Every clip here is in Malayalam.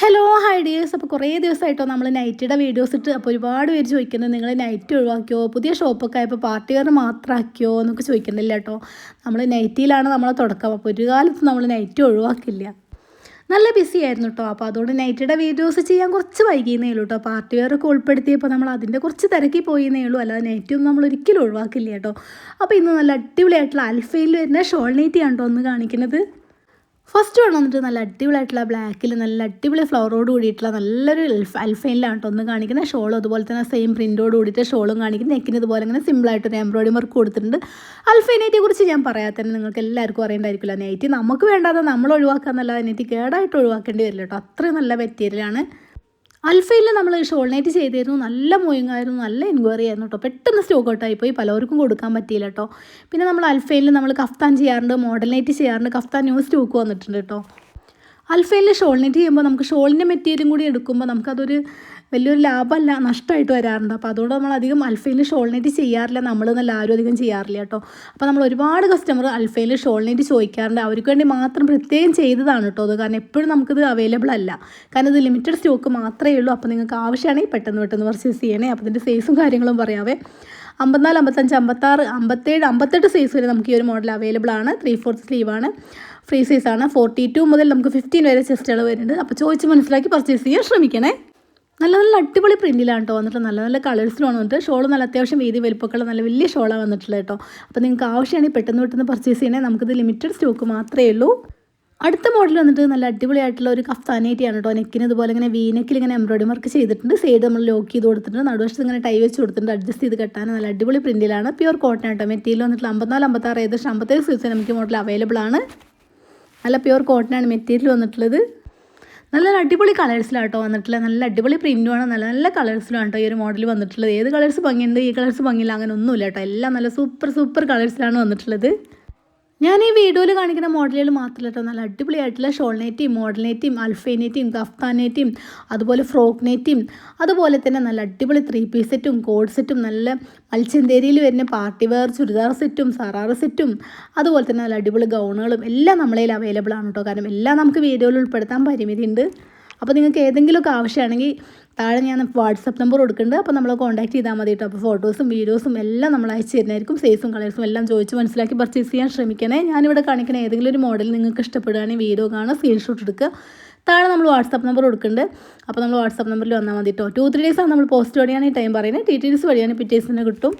Hello hi dears. അപ്പോൾ കുറേ ദിവസമായിട്ടോ നമ്മൾ നൈറ്റിയുടെ വീഡിയോസ് ഇട്ട്. അപ്പോൾ ഒരുപാട് പേര് ചോദിക്കുന്നത് നിങ്ങൾ നൈറ്റ് ഒഴിവാക്കിയോ, പുതിയ ഷോപ്പൊക്കെ ആയപ്പോൾ പാർട്ടി വെയർ മാത്രമാക്കിയോ എന്നൊക്കെ ചോദിക്കുന്നില്ല കേട്ടോ. നമ്മൾ നൈറ്റിയിലാണ് നമ്മളെ തുടക്കം. അപ്പോൾ ഒരു കാലത്ത് നമ്മൾ നൈറ്റ് ഒഴിവാക്കില്ല. നല്ല ബിസി ആയിരുന്നു കേട്ടോ. അപ്പോൾ അതുകൊണ്ട് നൈറ്റിയുടെ വീഡിയോസ് ചെയ്യാൻ കുറച്ച് വൈകിയെന്നേ ഉള്ളൂ കേട്ടോ. പാർട്ടി വെയർ ഒക്കെ ഉൾപ്പെടുത്തിയപ്പോൾ നമ്മൾ അതിൻ്റെ കുറച്ച് തിരക്കി പോയെന്നേ ഉള്ളൂ. അല്ലാതെ നൈറ്റൊന്നും നമ്മൾ ഒരിക്കലും ഒഴിവാക്കില്ല കേട്ടോ. അപ്പോൾ ഇന്ന് നല്ല അടിപൊളിയായിട്ടുള്ള അൽഫയിൽ വരുന്ന ഷോൾ നൈറ്റിയാണ് കേട്ടോ ഒന്ന് കാണിക്കുന്നത്. ഫസ്റ്റ് വേണം വന്നിട്ട് നല്ല അടിപൊളിയായിട്ടുള്ള ബ്ലാക്കിൽ നല്ല അടിപൊളി ഫ്ലവറോട് കൂടിയിട്ടുള്ള നല്ലൊരു അൽഫൈനിലാണ് കേട്ടോ ഒന്ന് കാണിക്കുന്നത്. ഷോളും അതുപോലെ തന്നെ സെയിം പ്രിൻറ്റോട് കൂടിയിട്ട് ഷോളും കാണിക്കുന്നത്. നെക്കിന് ഇതുപോലെ ഇങ്ങനെ സിമ്പിളായിട്ടൊരു എംബ്രോയിഡറി വർക്ക് കൊടുത്തിട്ടുണ്ട്. അൽഫൈനൈറ്റിയെ കുറിച്ച് ഞാൻ പറയാതെ തന്നെ നിങ്ങൾക്ക് എല്ലാവർക്കും അറിയേണ്ടായിരിക്കില്ല. നൈറ്റി നമുക്ക് വേണ്ടാതെ നമ്മൾ ഒഴിവാക്കാന്നല്ലാതെ നൈറ്റി കേടായിട്ട് ഒഴിവാക്കേണ്ടി വരില്ല കേട്ടോ. അത്രയും നല്ല മെറ്റീരിയലാണ്. അൽഫയിൽ നമ്മൾ ഷോൾ നൈറ്റ് ചെയ്തിരുന്നു. നല്ല മൂവിങ് ആയിരുന്നു, നല്ല എൻക്വയറി ആയിരുന്നു കേട്ടോ. പെട്ടെന്ന് സ്റ്റോക്ക് ഔട്ടായി പോയി, പലർക്കും കൊടുക്കാൻ പറ്റിയില്ല കേട്ടോ. പിന്നെ നമ്മൾ അൽഫയിൽ നമ്മൾ കഫ്താൻ ചെയ്യാറുണ്ട്, മോഡൽ നൈറ്റ് ചെയ്യാറുണ്ട്. കഫ്താൻ ന്യൂ സ്റ്റോക്ക് വന്നിട്ടുണ്ട് കേട്ടോ. അൽഫയിൽ ഷോൾ നൈറ്റ് ചെയ്യുമ്പോൾ നമുക്ക് ഷോളിൻ്റെ മെറ്റീരിയലും കൂടി എടുക്കുമ്പോൾ നമുക്കതൊരു വലിയൊരു ലാഭമല്ല, നഷ്ടമായിട്ട് വരാറുണ്ട്. അപ്പോൾ അതുകൊണ്ട് നമ്മൾ അധികം അൽഫയിൽ ഷോൾ നൈറ്റ് ചെയ്യാറില്ല. നമ്മളെന്നല്ല ആരും അധികം ചെയ്യാറില്ല കേട്ടോ. അപ്പോൾ നമ്മൾ ഒരുപാട് കസ്റ്റമർ അൽഫയിൽ ഷോൾ നൈറ്റ് ചോദിക്കാറുണ്ട്. അവർക്ക് വേണ്ടി മാത്രം പ്രത്യേകം ചെയ്തതാണ് കേട്ടോ അത്. കാരണം എപ്പോഴും നമുക്കിത് അവൈലബിൾ അല്ല. കാരണം ഇത് ലിമിറ്റഡ് സ്റ്റോക്ക് മാത്രമേ ഉള്ളൂ. അപ്പോൾ നിങ്ങൾക്ക് ആവശ്യമാണെങ്കിൽ പെട്ടെന്ന് പർച്ചേസ് ചെയ്യണേ. അപ്പോൾ ഇതിൻ്റെ സൈസും കാര്യങ്ങളും പറയാവേ. 54, 55, 56, 57, 58 സൈസ് വരെ നമുക്ക് ഈ ഒരു മോഡൽ അവൈലബിൾ ആണ്. 3/4 സ്ലീവാണ്, ഫ്രീ സൈസാണ്. 42 മുതൽ നമുക്ക് 15 വരെ ചെസ്റ്റുകൾ വരുന്നുണ്ട്. അപ്പോൾ ചോദിച്ച് മനസ്സിലാക്കി പർച്ചേസ് ചെയ്യാൻ ശ്രമിക്കണേ. നല്ല നല്ല അടിപൊളി പ്രിൻറ്റിലാണ് കേട്ടോ വന്നിട്ട്. നല്ല നല്ല കളേഴ്സിലാണ് വന്നിട്ട്. ഷോൾ നല്ല അത്യാവശ്യം വീതി വലിപ്പമൊക്കെയുള്ള നല്ല വലിയ ഷോളാണ് വന്നിട്ടുള്ളത് കേട്ടോ. അപ്പോൾ നിങ്ങൾക്ക് ആവശ്യമാണെങ്കിൽ പെട്ടെന്ന് പർച്ചേസ് ചെയ്യണേ. നമുക്കിത് ലിമിറ്റഡ് സ്റ്റോക്ക് മാത്രമേ ഉള്ളൂ. അടുത്ത മോഡൽ വന്നിട്ട് നല്ല അടിപൊളിയായിട്ടുള്ള ഒരു കഫ്താനായിട്ടാണ് കേട്ടോ. നെക്കിന് ഇതുപോലെ ഇങ്ങനെ വീനെക്കിൽ ഇങ്ങനെ എംബ്രോയിഡറി വർക്ക് ചെയ്തിട്ടുണ്ട്. സൈഡ് നമ്മൾ ലോക്ക് ചെയ്ത് കൊടുത്തിട്ടുണ്ട്. നടുവശത്ത് ഇങ്ങനെ ടൈ വെച്ച് കൊടുത്തിട്ടുണ്ട്. അഡ്ജസ്റ്റ് ചെയ്ത് കെട്ടാൻ നല്ല അടിപൊളി പ്രിൻറ്റിലാണ്. പ്യൂർ കോട്ടൺ കേട്ടോ. മെറ്റീരിയൽ വന്നിട്ടുള്ള 54, 56 ഏകദേശം 57 സൈസ് നമുക്ക് മോഡൽ അവൈലബിൾ ആണ്. നല്ല പ്യൂർ കോട്ടനാണ് മെറ്റീരിയൽ വന്നിട്ടുള്ളത്. നല്ല അടിപൊളി കളേഴ്സിലാണ് കേട്ടോ വന്നിട്ടുള്ളത്. നല്ല അടിപൊളി പ്രിൻറ്റുമാണ്. നല്ല നല്ല കളേഴ്സിലാണ് കേട്ടോ ഈ ഒരു മോഡൽ വന്നിട്ടുള്ളത്. ഏത് കളേഴ്സ് ഭംഗിയുണ്ട്, ഈ കളേഴ്സ് ഭംഗിയില്ല, അങ്ങനെ ഒന്നുമില്ല കേട്ടോ. എല്ലാം നല്ല സൂപ്പർ കളേഴ്സിലാണ് വന്നിട്ടുള്ളത്. ഞാൻ ഈ വീഡിയോയിൽ കാണിക്കുന്ന മോഡലുകൾ മാത്രമല്ല കേട്ടോ. നല്ല അടിപൊളിയായിട്ടുള്ള ഷോൾ നൈറ്റിയും മോഡൽ നൈറ്റിയും അൽഫൈനൈറ്റിയും കഫ്താൻ നൈറ്റിയും അതുപോലെ ഫ്രോക്ക് നൈറ്റിയും അതുപോലെ തന്നെ നല്ല അടിപൊളി 3 പീസ് സെറ്റും കോഡ് സെറ്റും നല്ല മൽച്ചന്തേരിയിൽ വരുന്ന പാർട്ടി വെയർ ചുരിദാർ സെറ്റും സറാറ് സെറ്റും അതുപോലെ തന്നെ നല്ല അടിപൊളി ഗൗണുകളും എല്ലാം നമ്മളതിൽ അവൈലബിൾ ആണ് കേട്ടോ. കാരണം എല്ലാം നമുക്ക് വീഡിയോയിൽ ഉൾപ്പെടുത്താൻ പരിമിതിയുണ്ട്. അപ്പോൾ നിങ്ങൾക്ക് ഏതെങ്കിലുമൊക്കെ ആവശ്യമാണെങ്കിൽ താഴെ ഞാൻ വാട്സപ്പ് നമ്പർ കൊടുക്കുന്നുണ്ട്. അപ്പോൾ നമ്മൾ കോൺടാക്ട് ചെയ്താൽ മതി കേട്ടോ. അപ്പോൾ ഫോട്ടോസും വീഡിയോസും എല്ലാം നമ്മൾ അയച്ചു തരുന്നതായിരിക്കും. സൈസും കളേഴ്സും എല്ലാം ചോദിച്ച് മനസ്സിലാക്കി പർച്ചേസ് ചെയ്യാൻ ശ്രമിക്കണേ. ഞാനിവിടെ കാണിക്കുന്ന ഏതെങ്കിലും ഒരു മോഡൽ നിങ്ങൾക്ക് ഇഷ്ടപ്പെടുകയാണെങ്കിൽ വീഡിയോ കാണുക, സ്ക്രീൻഷോട്ട് എടുക്കുക. താഴെ നമ്മൾ വാട്സപ്പ് നമ്പർ കൊടുക്കുന്നുണ്ട്. അപ്പോൾ നമ്മൾ വാട്സപ്പ് നമ്പറിൽ വന്നാൽ മതി കേട്ടോ. 2-3 ഡേയ്സാണ് നമ്മൾ പോസ്റ്റ് വഴിയാണ് ഈ ടൈം പറയുന്നത്. TTDs വഴിയാണ് പിറ്റേഴ്സിന് കിട്ടും.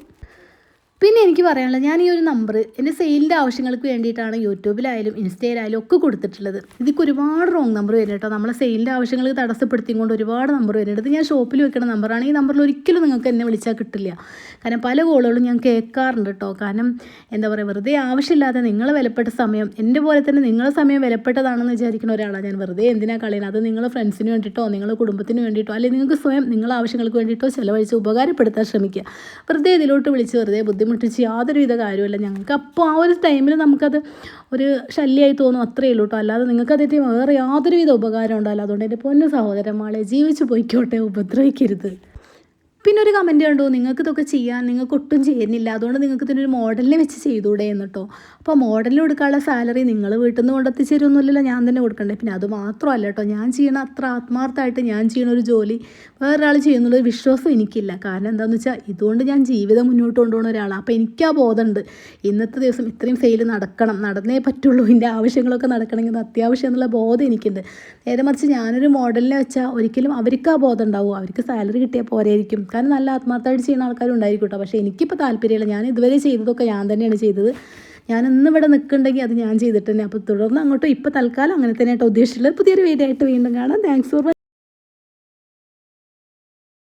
പിന്നെ എനിക്ക് പറയാനുള്ളത്, ഞാൻ ഈ ഒരു നമ്പർ എൻ്റെ സെയിലിൻ്റെ ആവശ്യങ്ങൾക്ക് വേണ്ടിയിട്ടാണ് യൂട്യൂബിലായാലും ഇൻസ്റ്റയിലായാലും ഒക്കെ കൊടുത്തിട്ടുള്ളത്. ഇതിക്ക് ഒരുപാട് റോങ് നമ്പർ വരും കേട്ടോ. നമ്മളെ സെയിലിൻ്റെ ആവശ്യങ്ങൾക്ക് തടസ്സപ്പെടുത്തിക്കൊണ്ട് ഒരുപാട് നമ്പർ വരുന്നുണ്ട്. ഇത് ഞാൻ ഷോപ്പിൽ വെക്കുന്ന നമ്പറാണ്. ഈ നമ്പറിൽ ഒരിക്കലും നിങ്ങൾക്ക് എന്നെ വിളിച്ചാൽ കിട്ടില്ല. കാരണം പല കോളുകളും ഞാൻ കേൾക്കാറുണ്ട് കേട്ടോ. കാരണം എന്താ പറയുക, വെറുതെ ആവശ്യമില്ലാതെ നിങ്ങൾ വിലപ്പെട്ട സമയം, എൻ്റെ പോലെ തന്നെ നിങ്ങളെ സമയം വിലപ്പെട്ടതാണെന്ന് വിചാരിക്കുന്ന ഒരാളാണ് ഞാൻ. വെറുതെ എന്തിനാണ് കളയുന്നത്? അത് നിങ്ങൾ ഫ്രണ്ട്സിന് വേണ്ടിയിട്ടോ നിങ്ങളുടെ കുടുംബത്തിന് വേണ്ടിയിട്ടോ അല്ലെങ്കിൽ നിങ്ങൾക്ക് സ്വയം നിങ്ങളെ ആവശ്യങ്ങൾക്ക് വേണ്ടിയിട്ടോ ചിലവഴിച്ച് ഉപകാരപ്പെടുത്താൻ ശ്രമിക്കുക. വെറുതെ ഇതിലോട്ട് വിളിച്ച് വെറുതെ ബുദ്ധിമുട്ടിച്ച് യാതൊരുവിധ കാര്യമില്ല. ഞങ്ങൾക്ക് അപ്പോൾ ആ ഒരു ടൈമിൽ നമുക്കത് ഒരു ശല്യമായി തോന്നും, അത്രയേ ഉള്ളൂ കേട്ടോ. അല്ലാതെ നിങ്ങൾക്കതിൻ്റെ വേറെ യാതൊരുവിധ ഉപകാരം ഉണ്ടാവില്ല. അതുകൊണ്ട് എൻ്റെ പൊന്നു സഹോദരന്മാരെ, ജീവിച്ച് പോയിക്കോട്ടെ, ഉപദ്രവിക്കരുത്. പിന്നെ ഒരു കമൻറ്റ് കണ്ടു, നിങ്ങൾക്ക് ഇതൊക്കെ ചെയ്യാൻ നിങ്ങൾക്ക് ഒട്ടും ചെയ്യുന്നില്ല, അതുകൊണ്ട് നിങ്ങൾക്ക് ഇതിനൊരു മോഡലിനെ വെച്ച് ചെയ്തുകൂടെ എന്ന് കേട്ടോ. അപ്പോൾ മോഡലിൽ കൊടുക്കാനുള്ള സാലറി നിങ്ങൾ വീട്ടിൽ നിന്ന് കൊണ്ടെത്തിച്ചേരുമൊന്നുമില്ലല്ലോ, ഞാൻ തന്നെ കൊടുക്കണ്ടേ. പിന്നെ അത് മാത്രമല്ല കേട്ടോ, ഞാൻ ചെയ്യണ അത്ര ആത്മാർത്ഥമായിട്ട് ഞാൻ ചെയ്യണ ഒരു ജോലി വേറൊരാൾ ചെയ്യുന്നുള്ളൊരു വിശ്വാസം എനിക്കില്ല. കാരണം എന്താണെന്ന് വെച്ചാൽ ഇതുകൊണ്ട് ഞാൻ ജീവിതം മുന്നോട്ട് കൊണ്ടുപോകുന്ന ഒരാളാണ്. അപ്പോൾ എനിക്ക് ആ ബോധമുണ്ട്, ഇന്നത്തെ ദിവസം ഇത്രയും സെയിൽ നടന്നേ പറ്റുള്ളൂ. എൻ്റെ ആവശ്യങ്ങളൊക്കെ നടക്കണമെങ്കിൽ അത് അത്യാവശ്യം എന്നുള്ള ബോധം എനിക്കുണ്ട്. നേരെ മറിച്ച് ഞാനൊരു മോഡലിനെ വെച്ചാൽ ഒരിക്കലും അവർക്ക് ആ ബോധം ഉണ്ടാവും. അവർക്ക് സാലറി കിട്ടിയാൽ പോരായിരിക്കും. കാരണം നല്ല ആത്മാർത്ഥമായിട്ട് ചെയ്യുന്ന ആൾക്കാരും ഉണ്ടായിരിക്കും കേട്ടോ. പക്ഷേ എനിക്കിപ്പോൾ താല്പര്യമില്ല. ഞാൻ ഇതുവരെ ചെയ്തതൊക്കെ ഞാൻ തന്നെയാണ് ചെയ്തത്. ഞാൻ ഇന്നിവിടെ നിൽക്കുന്നുണ്ടെങ്കിൽ അത് ഞാൻ ചെയ്തിട്ട് തന്നെ. അപ്പോൾ തുടർന്ന് അങ്ങോട്ടും ഇപ്പോൾ തൽക്കാലം അങ്ങനെ തന്നെ കേട്ടോ ഉദ്ദേശിച്ചിട്ടുള്ളത്. പുതിയൊരു വീഡിയോ ആയിട്ട് വീണ്ടും കാണാം. Thanks for